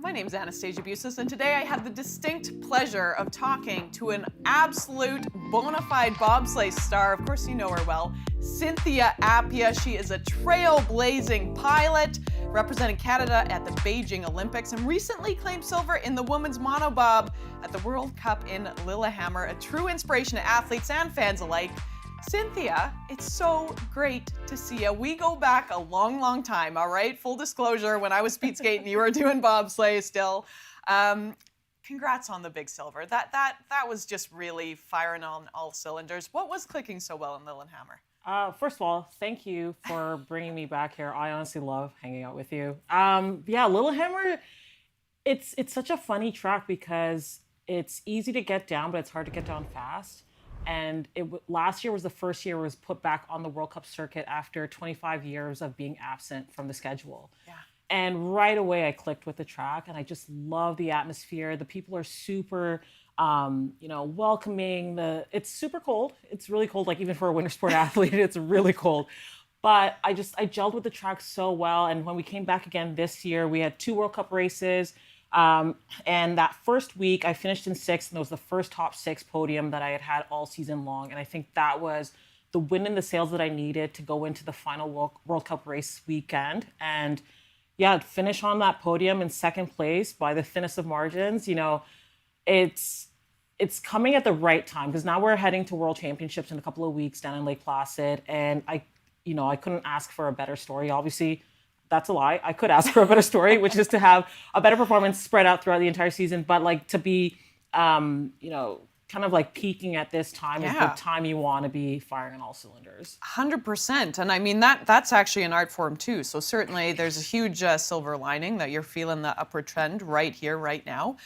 My name's Anastasia Bucsis, and today I have the distinct pleasure of talking to an absolute bona fide bobsleigh star. Of course, you know her well, Cynthia Appiah. She is a trailblazing pilot representing Canada at the Beijing Olympics and recently claimed silver in the women's monobob at the World Cup in Lillehammer. A true inspiration to athletes and fans alike. Cynthia, it's so great to see you. We go back a long, long time, all right? Full disclosure, when I was speed skating, you were doing bobsleigh still. Congrats on the big silver. That was just really firing on all cylinders. What was clicking so well in Lillehammer? First of all, thank you for bringing me back here. I honestly love hanging out with you. Lillehammer, it's such a funny track because it's easy to get down, but it's hard to get down fast. And last year was the first year it was put back on the World Cup circuit after 25 years of being absent from the schedule. Yeah. And right away I clicked with the track, and I just love the atmosphere. The people are super, welcoming. It's super cold. It's really cold, like even for a winter sport athlete, it's really cold. But I gelled with the track so well. And when we came back again this year, we had 2 World Cup races. And that first week I finished in 6th, and it was the first top 6 podium that I had all season long. And I think that was the wind in the sails that I needed to go into the final World Cup race weekend. And yeah, finish on that podium in 2nd place by the thinnest of margins. It's coming at the right time because now we're heading to World Championships in a couple of weeks down in Lake Placid. And I couldn't ask for a better story. Obviously, that's a lie. I could ask for a better story, which is to have a better performance spread out throughout the entire season. But to be, kind of like peaking at this time is the time you want to be firing on all cylinders. 100%. And I mean, that's actually an art form too. So certainly there's a huge silver lining that you're feeling the upward trend right here, right now.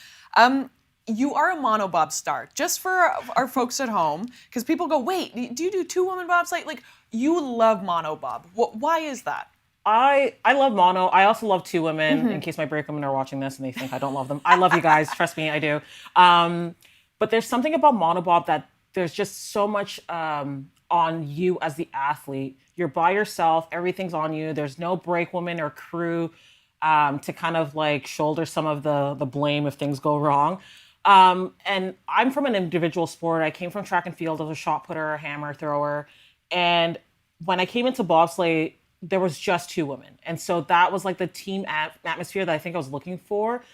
You are a monobob star. Just for our folks at home, because people go, wait, do you do 2-woman bobsleigh? Like, you love monobob. Why is that? I love mono. I also love 2 women, in case my break women are watching this and they think I don't love them. I love you guys. Trust me, I do. But there's something about monobob that there's just so much on you as the athlete. You're by yourself. Everything's on you. There's no break woman or crew to kind of like shoulder some of the blame if things go wrong. And I'm from an individual sport. I came from track and field as a shot putter, a hammer thrower. And when I came into bobsleigh, there was just 2 women. And so that was like the team atmosphere that I think I was looking for.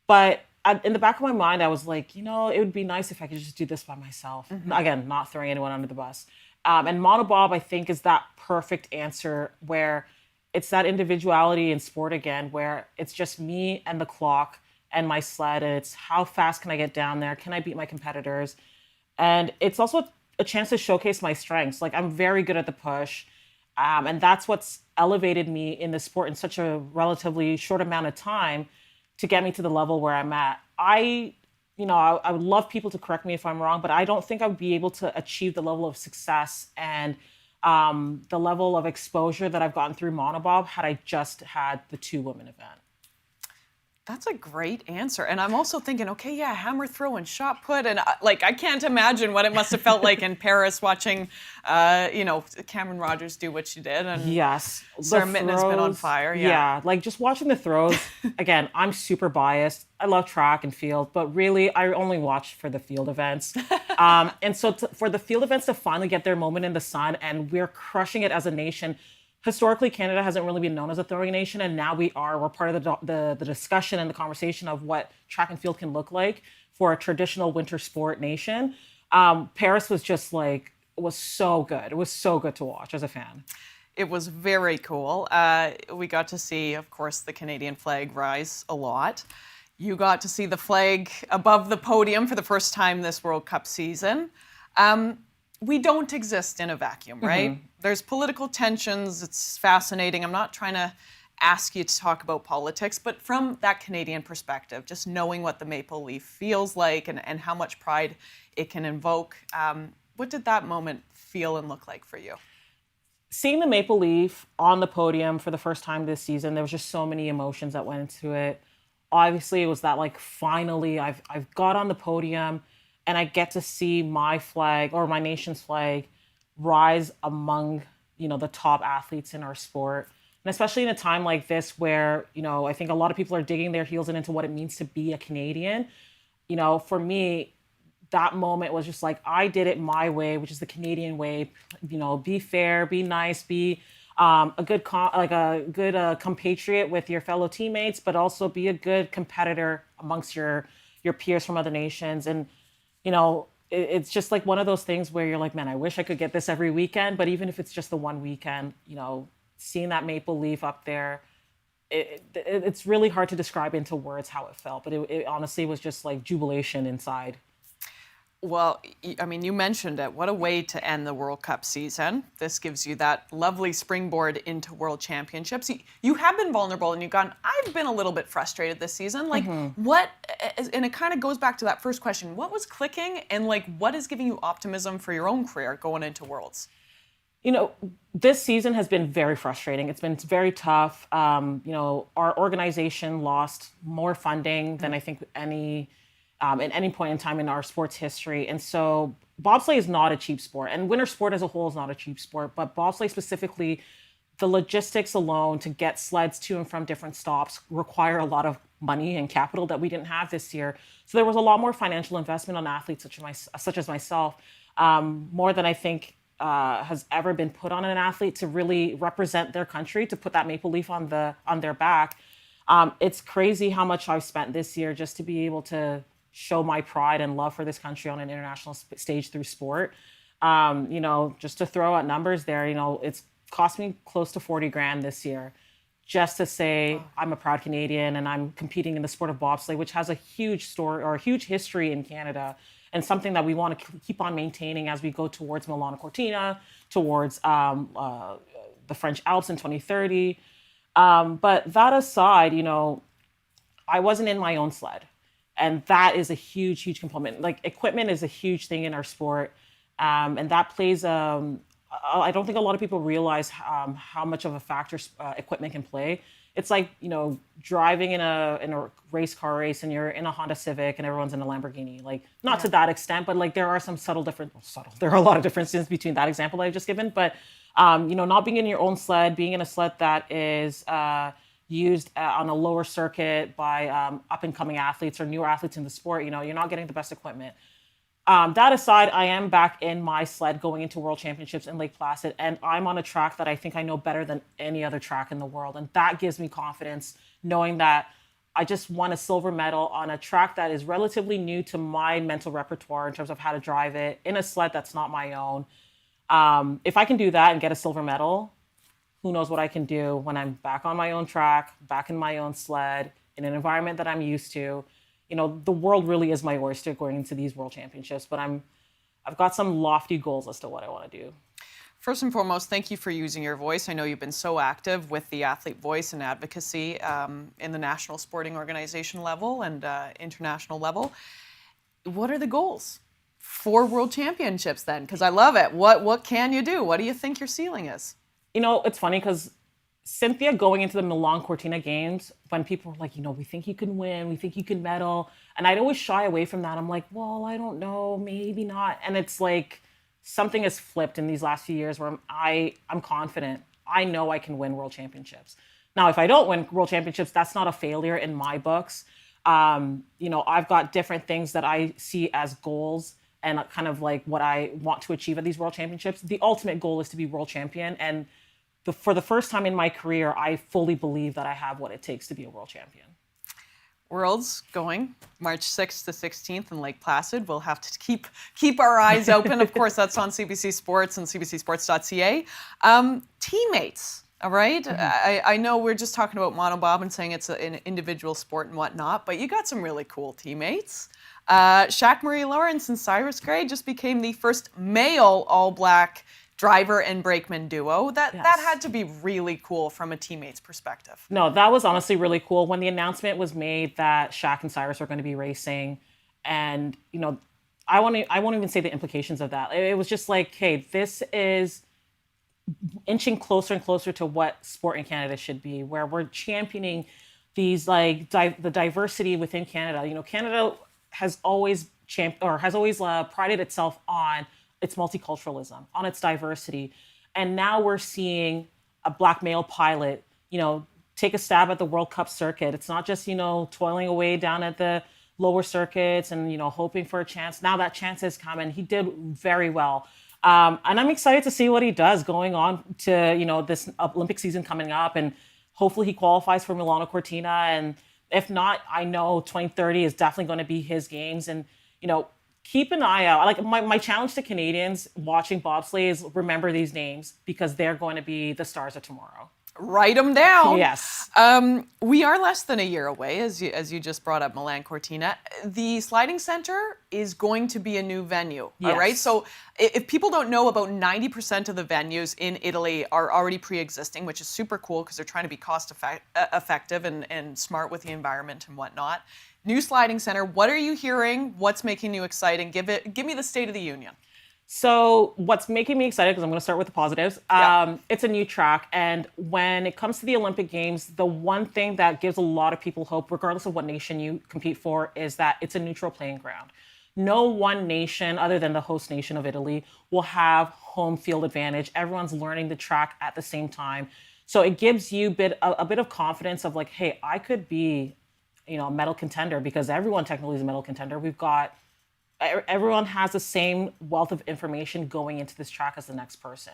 But in the back of my mind, I was like, it would be nice if I could just do this by myself. Again, not throwing anyone under the bus. And monobob, I think, is that perfect answer where it's that individuality in sport again, where it's just me and the clock and my sled. And it's how fast can I get down there? Can I beat my competitors? And it's also a chance to showcase my strengths. Like, I'm very good at the push. And that's what's elevated me in the sport in such a relatively short amount of time to get me to the level where I'm at. I would love people to correct me if I'm wrong, but I don't think I would be able to achieve the level of success and the level of exposure that I've gotten through monobob had I just had the 2-woman event. That's a great answer. And I'm also thinking, okay, yeah, hammer throw and shot put. And I can't imagine what it must have felt like in Paris watching, Cameron Rogers do what she did. And yes. Sarah Mitten has been on fire. Yeah, like just watching the throws. Again, I'm super biased. I love track and field, but really I only watch for the field events. And so for the field events to finally get their moment in the sun, and we're crushing it as a nation. Historically, Canada hasn't really been known as a throwing nation, and now we are. We're part of the discussion and the conversation of what track and field can look like for a traditional winter sport nation. Paris was just it was so good. It was so good to watch as a fan. It was very cool. We got to see, of course, the Canadian flag rise a lot. You got to see the flag above the podium for the first time this World Cup season. We don't exist in a vacuum, right? There's political tensions. It's fascinating. I'm not trying to ask you to talk about politics, but from that Canadian perspective, just knowing what the maple leaf feels like and how much pride it can invoke, what did that moment feel and look like for you? Seeing the maple leaf on the podium for the first time this season, there was just so many emotions that went into it. Obviously, it was that finally I've got on the podium and I get to see my flag or my nation's flag rise among, the top athletes in our sport. And especially in a time like this where, I think a lot of people are digging their heels into what it means to be a Canadian. For me, that moment was just like, I did it my way, which is the Canadian way. Be fair, be nice, be a good compatriot with your fellow teammates, but also be a good competitor amongst your peers from other nations. And it's just like one of those things where you're like, man, I wish I could get this every weekend. But even if it's just the one weekend, seeing that maple leaf up there, it's really hard to describe into words how it felt. But it honestly was just like jubilation inside. Well, I mean, you mentioned it. What a way to end the World Cup season. This gives you that lovely springboard into World Championships. You have been vulnerable and you've gone, I've been a little bit frustrated this season. Like, what, and it kind of goes back to that first question, what was clicking and like, what is giving you optimism for your own career going into Worlds? This season has been very frustrating. It's been very tough. Our organization lost more funding than I think at any point in time in our sports history. And so bobsleigh is not a cheap sport, and winter sport as a whole is not a cheap sport, but bobsleigh specifically, the logistics alone to get sleds to and from different stops require a lot of money and capital that we didn't have this year. So there was a lot more financial investment on athletes such as myself, more than I think has ever been put on an athlete to really represent their country, to put that maple leaf on their back. It's crazy how much I've spent this year just to be able to show my pride and love for this country on an international stage through sport. Just to throw out numbers there, it's cost me close to 40 grand this year just to say I'm a proud Canadian and I'm competing in the sport of bobsleigh, which has a huge story or a huge history in Canada, and something that we want to keep on maintaining as we go towards Milano Cortina, towards the French Alps in 2030. But that aside, I wasn't in my own sled. And that is a huge, huge component. Like, equipment is a huge thing in our sport. And that plays, I don't think a lot of people realize how much of a factor equipment can play. It's like, driving in a race car race and you're in a Honda Civic and everyone's in a Lamborghini. Like, not to that extent, but like there are some there are a lot of differences between that example I've just given. But, not being in your own sled, being in a sled that is used on a lower circuit by up-and-coming athletes or newer athletes in the sport, you're not getting the best equipment. That aside, I am back in my sled going into World Championships in Lake Placid, and I'm on a track that I think I know better than any other track in the world. And that gives me confidence, knowing that I just won a silver medal on a track that is relatively new to my mental repertoire in terms of how to drive it in a sled that's not my own. If I can do that and get a silver medal, who knows what I can do when I'm back on my own track, back in my own sled, in an environment that I'm used to. The world really is my oyster going into these World Championships, but I've got some lofty goals as to what I want to do. First and foremost, thank you for using your voice. I know you've been so active with the athlete voice and advocacy in the national sporting organization level and international level. What are the goals for World Championships then? Because I love it. What can you do? What do you think your ceiling is? It's funny because Cynthia going into the Milan Cortina games, when people were like, we think you can win, we think you can medal. And I'd always shy away from that. I'm like, well, I don't know, maybe not. And it's like something has flipped in these last few years where I'm confident. I know I can win World Championships. Now, if I don't win World Championships, that's not a failure in my books. I've got different things that I see as goals and kind of like what I want to achieve at these World Championships. The ultimate goal is to be world champion. And for the first time in my career, I fully believe that I have what it takes to be a world champion. Worlds going March 6th to 16th in Lake Placid. We'll have to keep our eyes open. Of course, that's on CBC Sports and cbcsports.ca. Teammates, all right? Mm-hmm. I know we're just talking about monobob and saying it's an individual sport and whatnot, but you got some really cool teammates. Shaq Marie Lawrence and Cyrus Gray just became the first male all-black driver and brakeman duo. That had to be really cool from a teammate's perspective. No, that was honestly really cool. When the announcement was made that Shaq and Cyrus were going to be racing, and I won't even say the implications of that. It was just like, hey, this is inching closer and closer to what sport in Canada should be, where we're championing these the diversity within Canada. Canada has always prided itself on its multiculturalism, on its diversity. And now we're seeing a black male pilot take a stab at the World Cup circuit. It's not just, toiling away down at the lower circuits and, hoping for a chance. Now that chance has come and he did very well. And I'm excited to see what he does going on to, this Olympic season coming up. And hopefully he qualifies for Milano Cortina. And if not, I know 2030 is definitely going to be his games. And, keep an eye out. Like my challenge to Canadians watching bobsleigh is remember these names because they're going to be the stars of tomorrow. Write them down. Yes. We are less than a year away, as you just brought up Milan Cortina. The sliding center is going to be a new venue. Yes. All right. So if people don't know, about 90% of the venues in Italy are already pre-existing, which is super cool because they're trying to be cost effective and smart with the environment and whatnot. New sliding center. What are you hearing? What's making you excited? Give me the State of the Union. So what's making me excited, because I'm going to start with the positives, Yeah. it's a new track. And when it comes to the Olympic Games, the one thing that gives a lot of people hope, regardless of what nation you compete for, is that it's a neutral playing ground. No one nation, other than the host nation of Italy, will have home field advantage. Everyone's learning the track at the same time. So it gives you a bit of confidence of like, hey, I could be, a medal contender, because everyone technically is a medal contender. Everyone has the same wealth of information going into this track as the next person.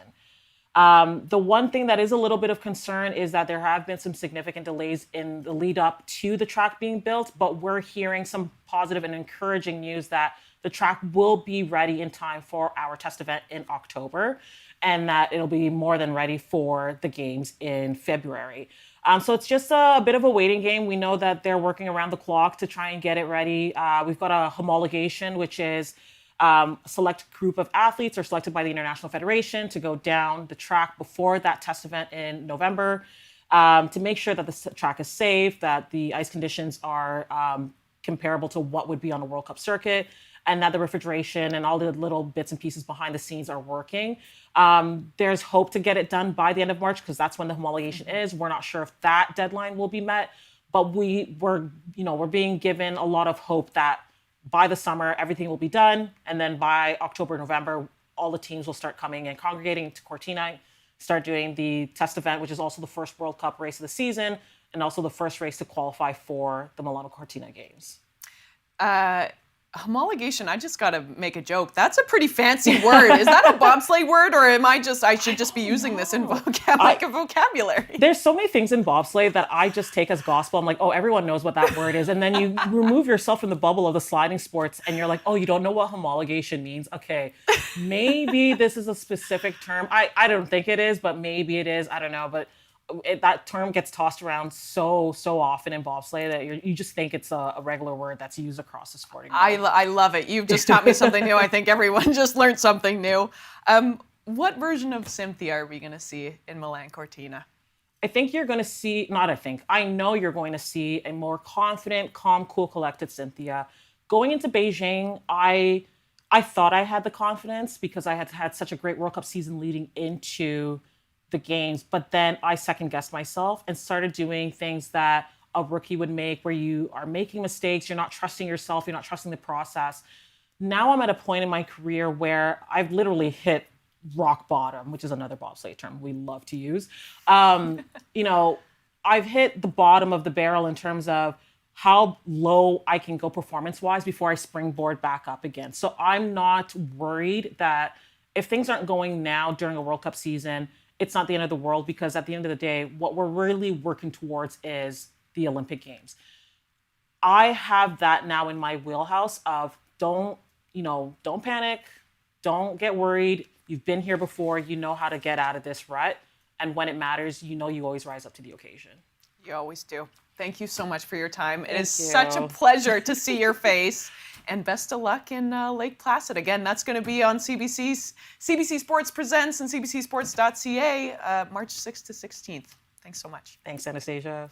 The one thing that is a little bit of concern is that there have been some significant delays in the lead up to the track being built, but we're hearing some positive and encouraging news that the track will be ready in time for our test event in October, and that it'll be more than ready for the games in February. So it's just a bit of a waiting game. We know that they're working around the clock to try and get it ready. We've got a homologation, which is a select group of athletes are selected by the International Federation to go down the track before that test event in November to make sure that the track is safe, that the ice conditions are comparable to what would be on a World Cup circuit, and that the refrigeration and all the little bits and pieces behind the scenes are working. There's hope to get it done by the end of March because that's when the homologation is. We're not sure if that deadline will be met, but we're being given a lot of hope that by the summer everything will be done, and then by October, November, all the teams will start coming and congregating to Cortina, start doing the test event, which is also the first World Cup race of the season, and also the first race to qualify for the Milano Cortina Games. Homologation, I just got to make a joke. That's a pretty fancy word. Is that a bobsleigh word, or I should just be using this in vocabulary? There's so many things in bobsleigh that I just take as gospel. I'm like, oh, everyone knows what that word is. And then you remove yourself from the bubble of the sliding sports and you're like, oh, you don't know what homologation means? Okay, maybe this is a specific term. I don't think it is, but maybe it is. I don't know. But that term gets tossed around so often in bobsleigh that you just think it's a regular word that's used across the sporting world. I love it. You've just taught me something new. I think everyone just learned something new. What version of Cynthia are we going to see in Milan Cortina? I know you're going to see a more confident, calm, cool, collected Cynthia. Going into Beijing, I thought I had the confidence because I had such a great World Cup season leading into the games, but then I second-guessed myself and started doing things that a rookie would make, where you are making mistakes, you're not trusting yourself, you're not trusting the process. Now I'm at a point in my career where I've literally hit rock bottom, which is another bobsleigh term we love to use. I've hit the bottom of the barrel in terms of how low I can go performance-wise before I springboard back up again. So I'm not worried that if things aren't going now during a World Cup season, it's not the end of the world, because at the end of the day, what we're really working towards is the Olympic Games. I have that now in my wheelhouse of don't panic, don't get worried. You've been here before, you know how to get out of this rut. And when it matters, you always rise up to the occasion. You always do. Thank you so much for your time. It is Thank such you. a pleasure to see your face. And best of luck in Lake Placid. Again, that's going to be on CBC Sports Presents and CBCSports.ca, March 6th to 16th. Thanks so much. Thanks, Anastasia.